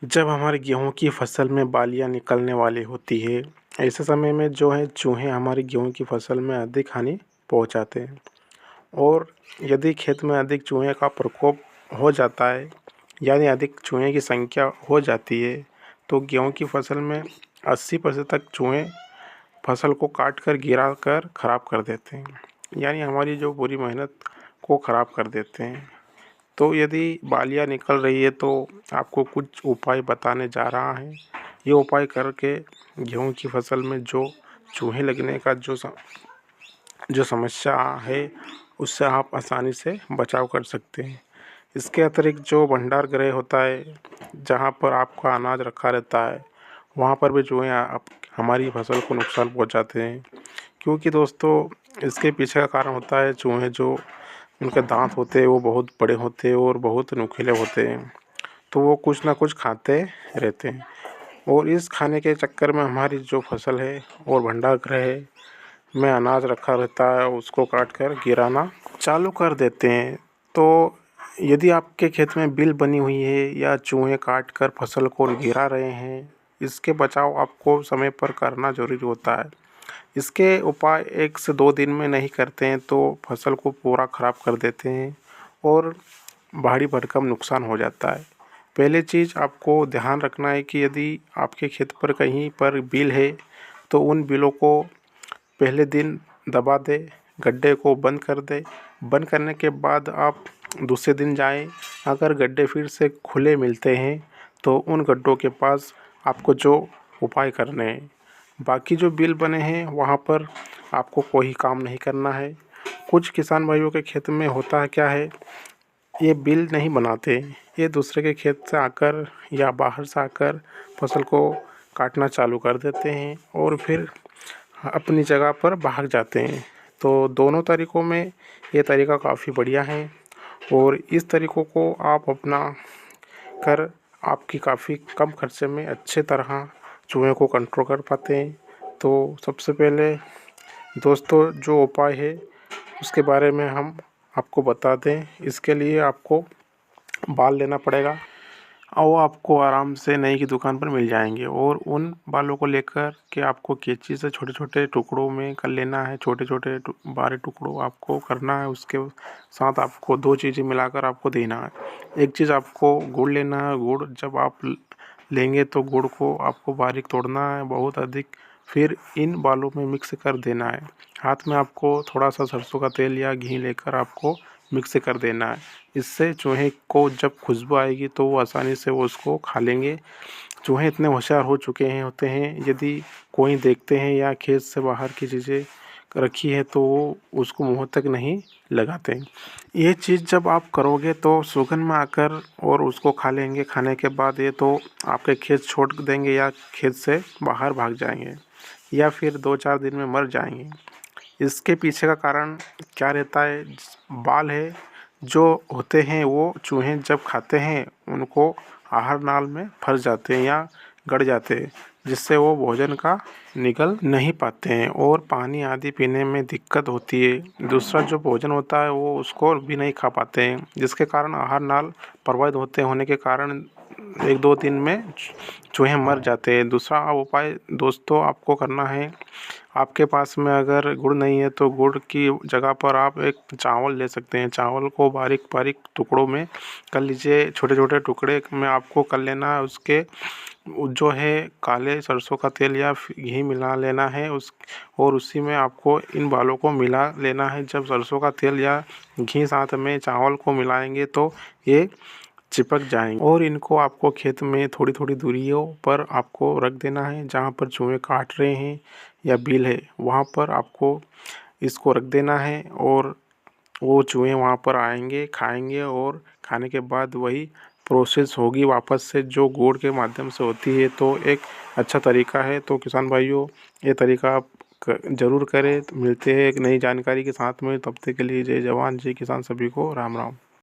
जब हमारे गेहूँ की फसल में बालियाँ निकलने वाली होती है, ऐसे समय में जो है चूहे हमारी गेहूँ की फसल में अधिक हानि पहुँचाते हैं। और यदि खेत में अधिक चूहे का प्रकोप हो जाता है, यानी अधिक चूहे की संख्या हो जाती है, तो गेहूँ की फसल में 80% तक चूहे फसल को काट कर गिरा कर ख़राब कर देते हैं, यानी हमारी जो पूरी मेहनत को ख़राब कर देते हैं। तो यदि बालियाँ निकल रही है तो आपको कुछ उपाय बताने जा रहा है। ये उपाय करके गेहूँ की फसल में जो चूहे लगने का जो समस्या है, उससे आप आसानी से बचाव कर सकते हैं। इसके अतिरिक्त जो भंडार गृह होता है, जहाँ पर आपका अनाज रखा रहता है, वहाँ पर भी चूहे आप हमारी फसल को नुकसान पहुँचाते हैं। क्योंकि दोस्तों, इसके पीछे का कारण होता है चूहे जो उनके दांत होते हैं वो बहुत बड़े होते हैं और बहुत नुकीले होते हैं, तो वो कुछ ना कुछ खाते रहते हैं। और इस खाने के चक्कर में हमारी जो फसल है और भंडार गृह में अनाज रखा रहता है, उसको काट कर गिराना चालू कर देते हैं। तो यदि आपके खेत में बिल बनी हुई है या चूहे काट कर फसल को गिरा रहे हैं, इसके बचाव आपको समय पर करना ज़रूरी होता है। इसके उपाय 1 से 2 दिन में नहीं करते हैं तो फसल को पूरा ख़राब कर देते हैं और भारी भरकम नुकसान हो जाता है। पहली चीज़ आपको ध्यान रखना है कि यदि आपके खेत पर कहीं पर बिल है, तो उन बिलों को पहले दिन दबा दें, गड्ढे को बंद कर दें। बंद करने के बाद आप दूसरे दिन जाएं, अगर गड्ढे फिर से खुले मिलते हैं तो उन गड्ढों के पास आपको जो उपाय करने हैं। बाकी जो बिल बने हैं वहाँ पर आपको कोई काम नहीं करना है। कुछ किसान भाइयों के खेत में होता है क्या है, ये बिल नहीं बनाते, ये दूसरे के खेत से आकर या बाहर से आकर फसल को काटना चालू कर देते हैं और फिर अपनी जगह पर भाग जाते हैं। तो दोनों तरीक़ों में ये तरीका काफ़ी बढ़िया है और इस तरीक़ों को आप अपना कर आपकी काफ़ी कम खर्चे में अच्छे तरह चूहे को कंट्रोल कर पाते हैं। तो सबसे पहले दोस्तों, जो उपाय है उसके बारे में हम आपको बता दें। इसके लिए आपको बाल लेना पड़ेगा और वो आपको आराम से नई की दुकान पर मिल जाएंगे और उन बालों को लेकर के आपको कैंची से छोटे छोटे टुकड़ों में कर लेना है। छोटे छोटे बारीक टुकड़ों आपको करना है। उसके साथ आपको 2 चीज़ें मिलाकर आपको देना है। एक चीज़ आपको गुड़ लेना है। गुड़ जब आप लेंगे तो गुड़ को आपको बारीक तोड़ना है, बहुत अधिक, फिर इन बालों में मिक्स कर देना है। हाथ में आपको थोड़ा सा सरसों का तेल या घी लेकर आपको मिक्स कर देना है। इससे चूहे को जब खुशबू आएगी तो वो आसानी से वो उसको खा लेंगे। चूहे इतने होशियार हो चुके हैं होते हैं, यदि कोई देखते हैं या खेत से बाहर की चीज़ें रखी है तो वो उसको मुंह तक नहीं लगाते। ये चीज़ जब आप करोगे तो सुगंध में आकर और उसको खा लेंगे। खाने के बाद ये तो आपके खेत छोड़ देंगे या खेत से बाहर भाग जाएंगे या फिर 2-4 दिन में मर जाएंगे। इसके पीछे का कारण क्या रहता है, बाल है जो होते हैं वो चूहे जब खाते हैं उनको आहार नाल में फंस जाते हैं या गड़ जाते हैं, जिससे वो भोजन का निगल नहीं पाते हैं और पानी आदि पीने में दिक्कत होती है। दूसरा जो भोजन होता है वो उसको भी नहीं खा पाते हैं, जिसके कारण आहार नाल प्रभावित होने के कारण 1-2 दिन में चूहे मर जाते हैं। दूसरा उपाय दोस्तों आपको करना है, आपके पास में अगर गुड़ नहीं है तो गुड़ की जगह पर आप एक चावल ले सकते हैं। चावल को बारीक बारीक टुकड़ों में कर लीजिए, छोटे छोटे टुकड़े में आपको कर लेना है। उसके जो है काले सरसों का तेल या घी मिला लेना है और उसी में आपको इन बालों को मिला लेना है। जब सरसों का तेल या घी साथ में चावल को मिलाएंगे तो ये चिपक जाएंगे और इनको आपको खेत में थोड़ी थोड़ी दूरियों पर आपको रख देना है। जहाँ पर चूहे काट रहे हैं या बिल है वहाँ पर आपको इसको रख देना है और वो चूहे वहाँ पर आएंगे, खाएंगे और खाने के बाद वही प्रोसेस होगी वापस से जो गुड़ के माध्यम से होती है। तो एक अच्छा तरीका है। तो किसान भाइयों, ये तरीका आप ज़रूर करें। तो मिलते हैं एक नई जानकारी के साथ में, तब तक के लिए जय जवान जय किसान, सभी को राम राम।